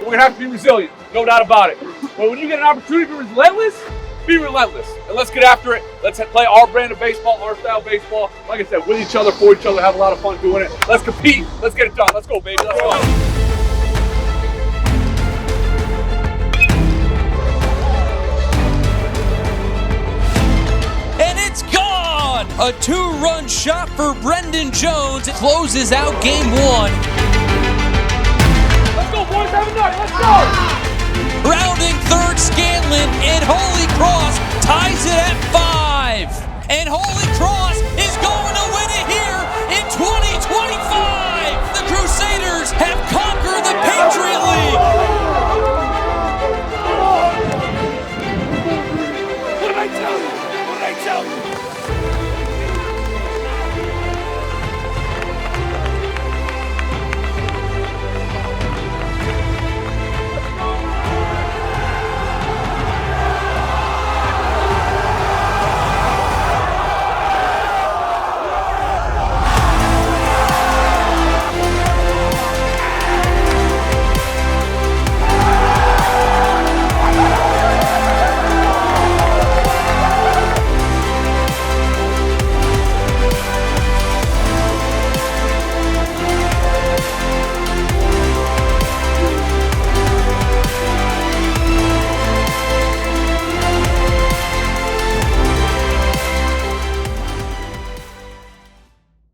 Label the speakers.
Speaker 1: we're gonna have to be resilient, no doubt about it. But when you get an opportunity to be relentless, be relentless. And let's get after it. Let's play our brand of baseball, our style baseball. Like I said, with each other, for each other, have a lot of fun doing it. Let's compete. Let's get it done. Let's go, baby. Let's go.
Speaker 2: And it's gone! A 2-run shot for Brendan Jones. It closes out game 1.
Speaker 1: Let's go, boys. Have a night. Let's go.
Speaker 2: Rounding third, Scanlon, and Holy Cross ties it at 5. And Holy Cross is going to win it here in 2025.